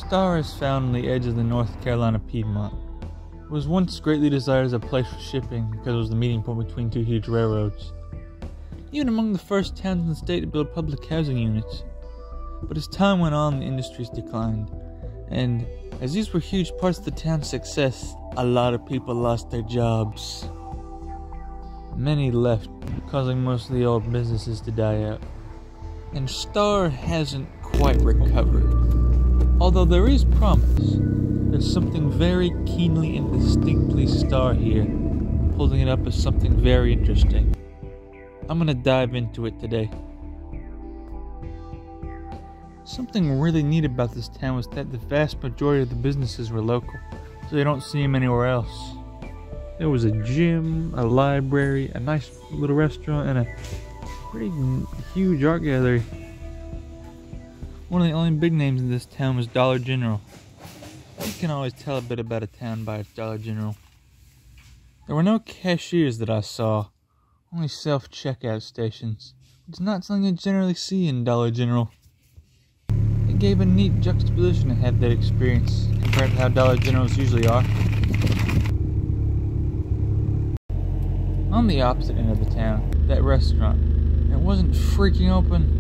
Star is found on the edge of the North Carolina Piedmont. It was once greatly desired as a place for shipping because it was the meeting point between two huge railroads. Even among the first towns in the state to build public housing units. But as time went on, the industries declined, and as these were huge parts of the town's success, a lot of people lost their jobs. Many left, causing most of the old businesses to die out. And Star hasn't quite recovered. Although there is promise, there's something very keenly and distinctly Star here, holding it up as something very interesting. I'm gonna dive into it today. Something really neat about this town was that the vast majority of the businesses were local, so you don't see them anywhere else. There was a gym, a library, a nice little restaurant, and a pretty huge art gallery. One of the only big names in this town was Dollar General. You can always tell a bit about a town by its Dollar General. There were no cashiers that I saw, only self-checkout stations. It's not something you generally see in Dollar General. It gave a neat juxtaposition to have that experience, compared to how Dollar Generals usually are. On the opposite end of the town, that restaurant, it wasn't freaking open.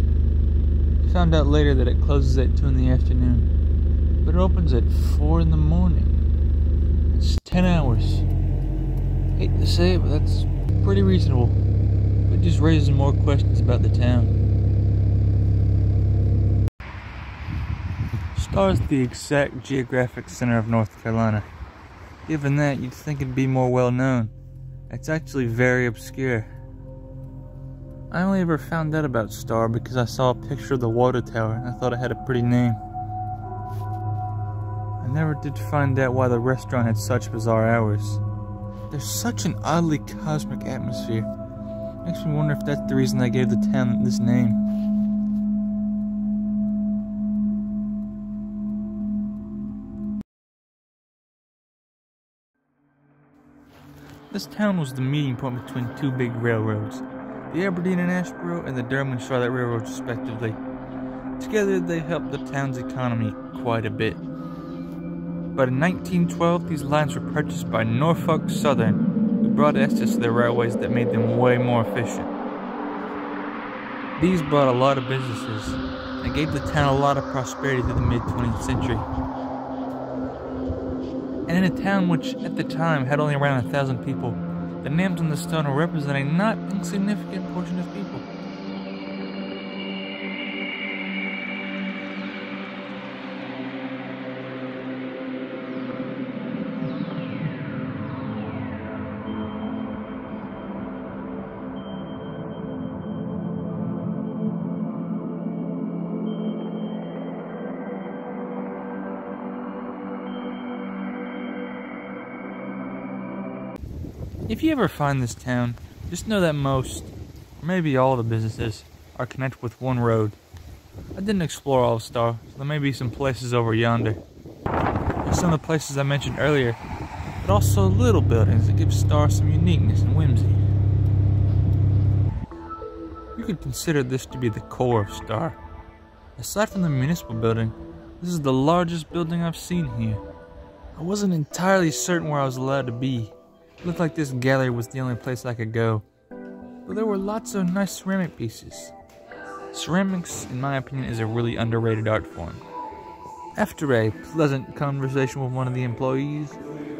I found out later that it closes at 2 in the afternoon, but it opens at 4 in the morning. It's 10 hours. Hate to say it, but that's pretty reasonable. It just raises more questions about the town. Star's the exact geographic center of North Carolina. Given that, you'd think it'd be more well known. It's actually very obscure. I only ever found out about Star because I saw a picture of the water tower and I thought it had a pretty name. I never did find out why the restaurant had such bizarre hours. There's such an oddly cosmic atmosphere. Makes me wonder if that's the reason they gave the town this name. This town was the meeting point between two big railroads, the Aberdeen and Asheboro and the Durham and Charlotte Railroads respectively. Together they helped the town's economy quite a bit. But in 1912 these lines were purchased by Norfolk Southern, who brought access to the railways that made them way more efficient. These brought a lot of businesses, and it gave the town a lot of prosperity through the mid-20th century. And in a town which, at the time, had only around 1,000 people, the names on the stone were representing a not insignificant portion of people. If you ever find this town, just know that most, or maybe all the businesses, are connected with one road. I didn't explore all of Star, so there may be some places over yonder. There's some of the places I mentioned earlier, but also little buildings that give Star some uniqueness and whimsy. You could consider this to be the core of Star. Aside from the municipal building, this is the largest building I've seen here. I wasn't entirely certain where I was allowed to be. It looked like this gallery was the only place I could go, but there were lots of nice ceramic pieces. Ceramics, in my opinion, is a really underrated art form. After a pleasant conversation with one of the employees,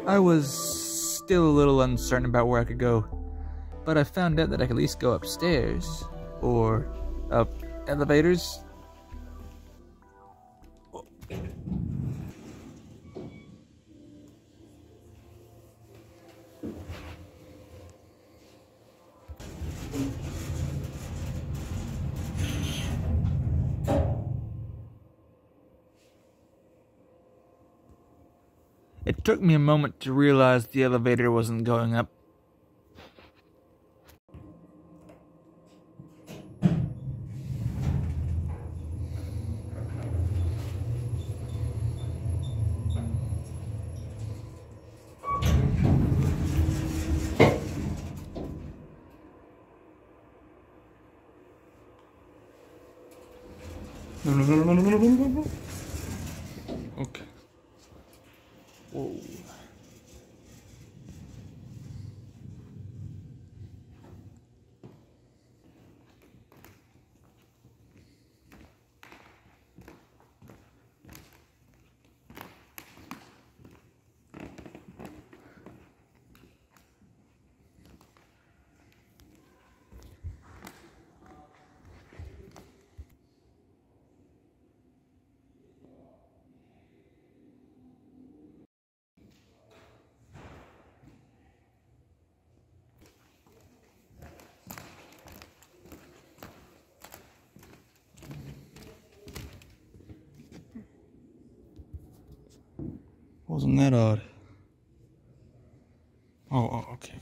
I was still a little uncertain about where I could go, but I found out that I could at least go upstairs, or up elevators. It took me a moment to realize the elevator wasn't going up. Okay. Whoa. Wasn't that odd? Oh, okay.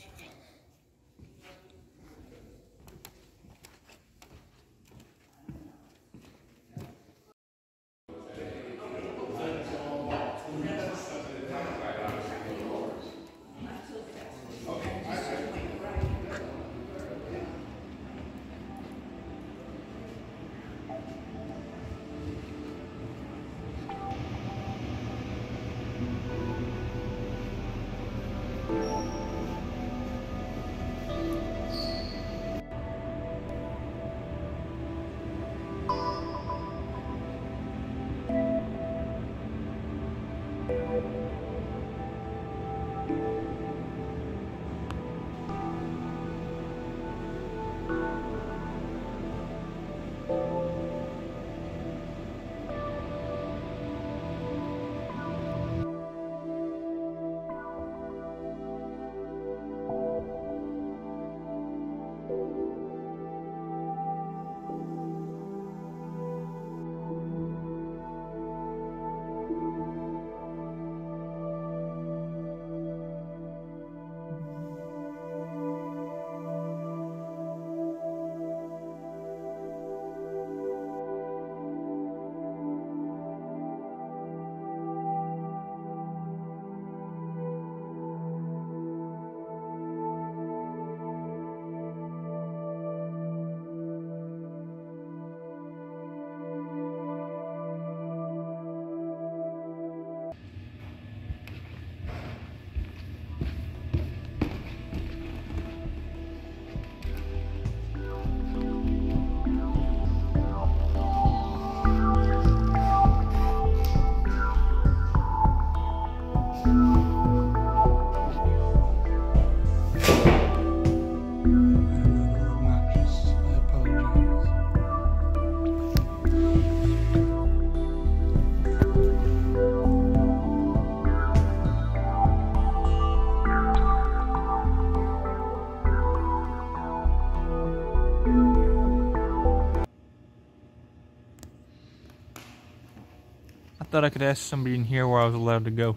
I thought I could ask somebody in here where I was allowed to go.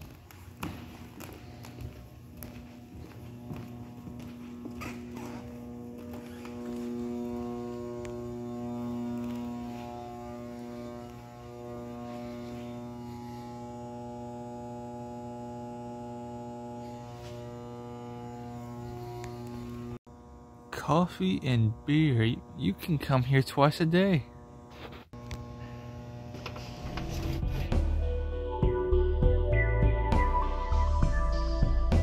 Coffee and beer. You can come here twice a day.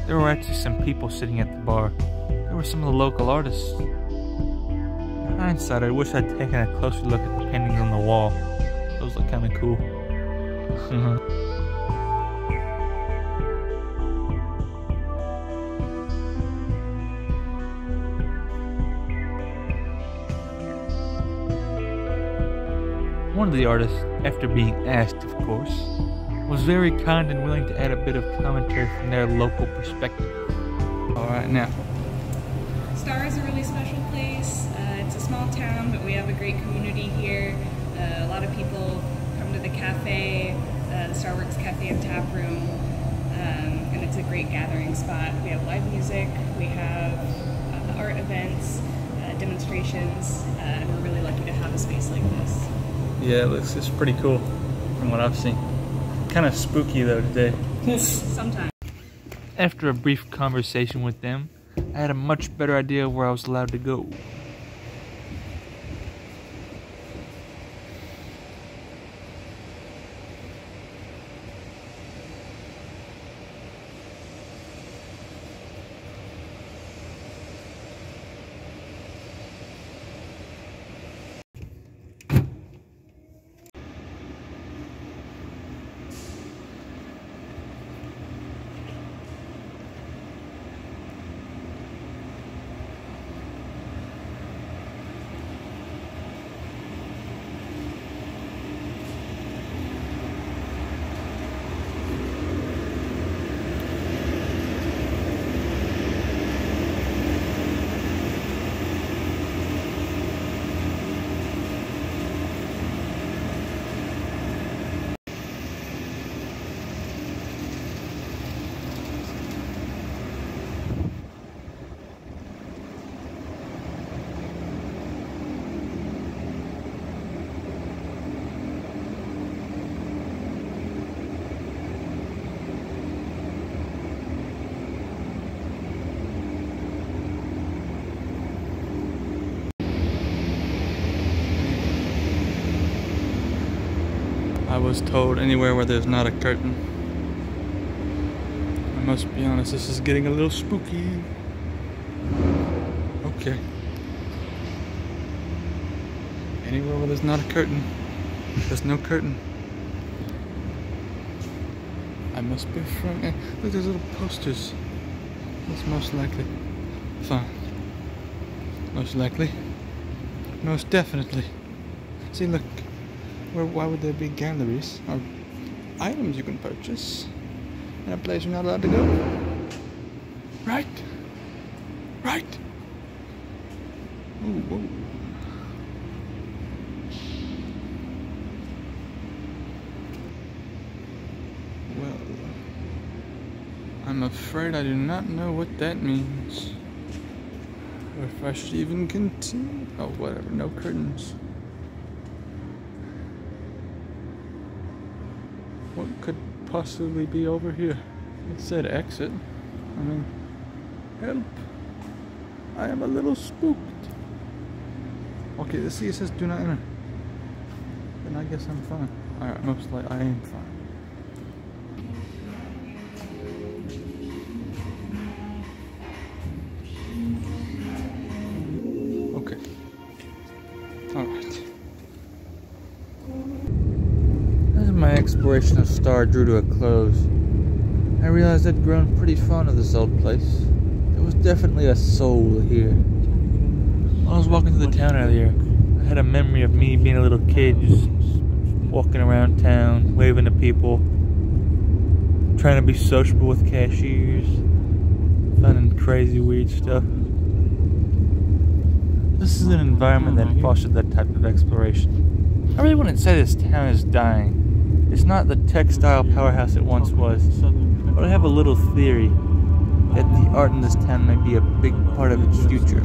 There were actually some people sitting at the bar. There were some of the local artists. In hindsight, I wish I'd taken a closer look at the paintings on the wall. Those look kinda cool. One of the artists, after being asked, of course, was very kind and willing to add a bit of commentary from their local perspective. Alright, now. Star is a really special place. It's a small town, but we have a great community here. A lot of people come to the cafe, the Starworks Cafe and Tap Room, and it's a great gathering spot. We have live music, we have art events, demonstrations, and we're really lucky to have a space like this. Yeah, it looks just pretty cool from what I've seen. Kind of spooky though today. Sometimes. After a brief conversation with them, I had a much better idea of where I was allowed to go. was told anywhere where there's not a curtain. I must be honest, this is getting a little spooky. Okay. Anywhere where there's not a curtain, there's no curtain. I must be front. Look, there's little posters. That's most likely. Fine. Most likely. Most definitely. See, look. Why would there be galleries or items you can purchase in a place you're not allowed to go? Right? Right? Ooh, whoa. Well, I'm afraid I do not know what that means. Or if I should even continue. Oh, whatever. No curtains. What could possibly be over here? It said exit. I mean, help. I am a little spooked. Okay, see, it says do not enter. Then I guess I'm fine. Alright, most likely I am fine. Okay. Alright. As my exploration of Star drew to a close, I realized I'd grown pretty fond of this old place. There was definitely a soul here. When I was walking through the town earlier, I had a memory of me being a little kid, just walking around town, waving to people, trying to be sociable with cashiers, finding crazy weird stuff. This is an environment that fostered that type of exploration. I really wouldn't say this town is dying. It's not the textile powerhouse it once was, but I have a little theory that the art in this town might be a big part of its future.